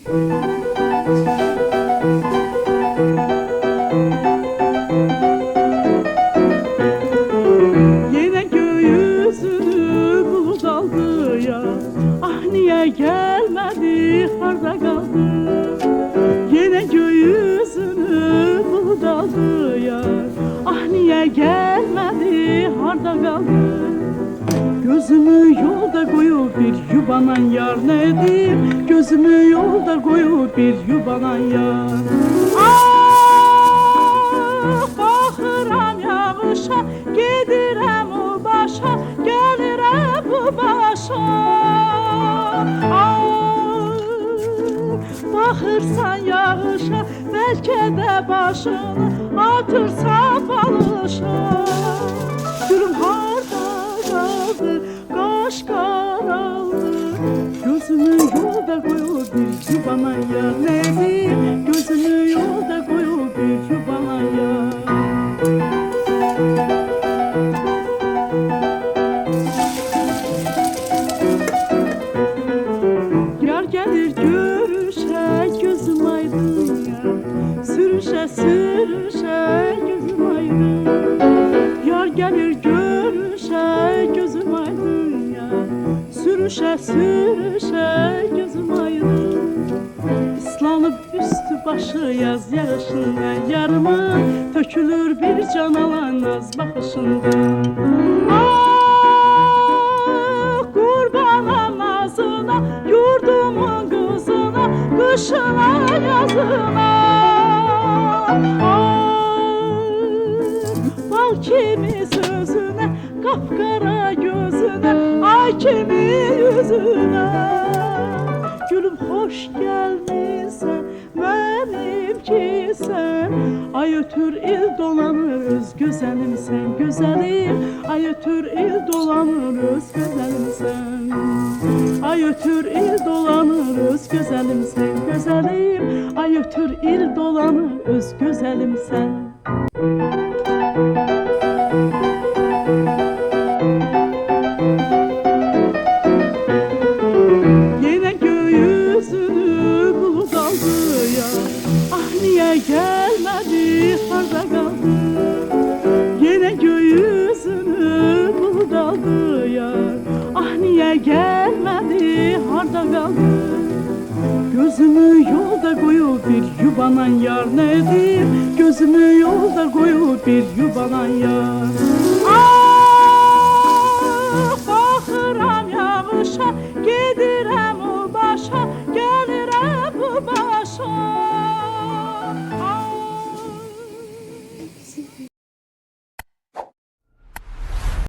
Yine göğüsünü bulut aldı ya, ah niye gelmedi, harda kaldı. Yine göğüsünü bulut aldı ya, ah niye gelmedi, harda kaldı. Gözümü yolda koyup bir yubanan yar ne diyeyim, gözümü yolda koyup bir yubanan yar. Ah bakıram yağışa, gidirem o başa, gelirem bu başa. Ah bakırsan yağışa, belki de başını atırsan balışa. Gülüm harda kaldı, kaş karaldı, gözümü yolda koyup bir yubanan yar ne diyeyim, gözümü yolda koyup bir yubanan yar. Yar gelir görüşe, gözüm aydın ya, sürüşe sürüşe gözüm aydın. Yar gelir görüşe, gözüm aydın ya, sürüşe sürüşe gözüm aydın. Islanıp üstü başı yaz yağışında, yarıma tökülür bir can alan naz bakışında. Ah kurbanam nazına, yurdumun kızına, kışına yazına. Bal kimi sözüne, kapkara gözüne, ay kimi yüzüne. Gülüm hoş gelmişsen, benimki sen. Ay ötür il dolanır öz güzelim sen, güzelim. Ay ötür il dolanır öz güzelim sen. Ay ötür il dolanır öz güzelim sen, güzelim. Ay ötür il dolanır öz güzelim sen. Yine göğüsünü bulut aldı ya, ah niye gelmedi, harda kaldı. Yine göğüsünü bulut aldı ya, ah niye gelmedi, harda kaldı. Gözümü yolda koyup bir yubanan yar ne diyeyim, gözümü yolda koyup bir yubanan yar. Ah!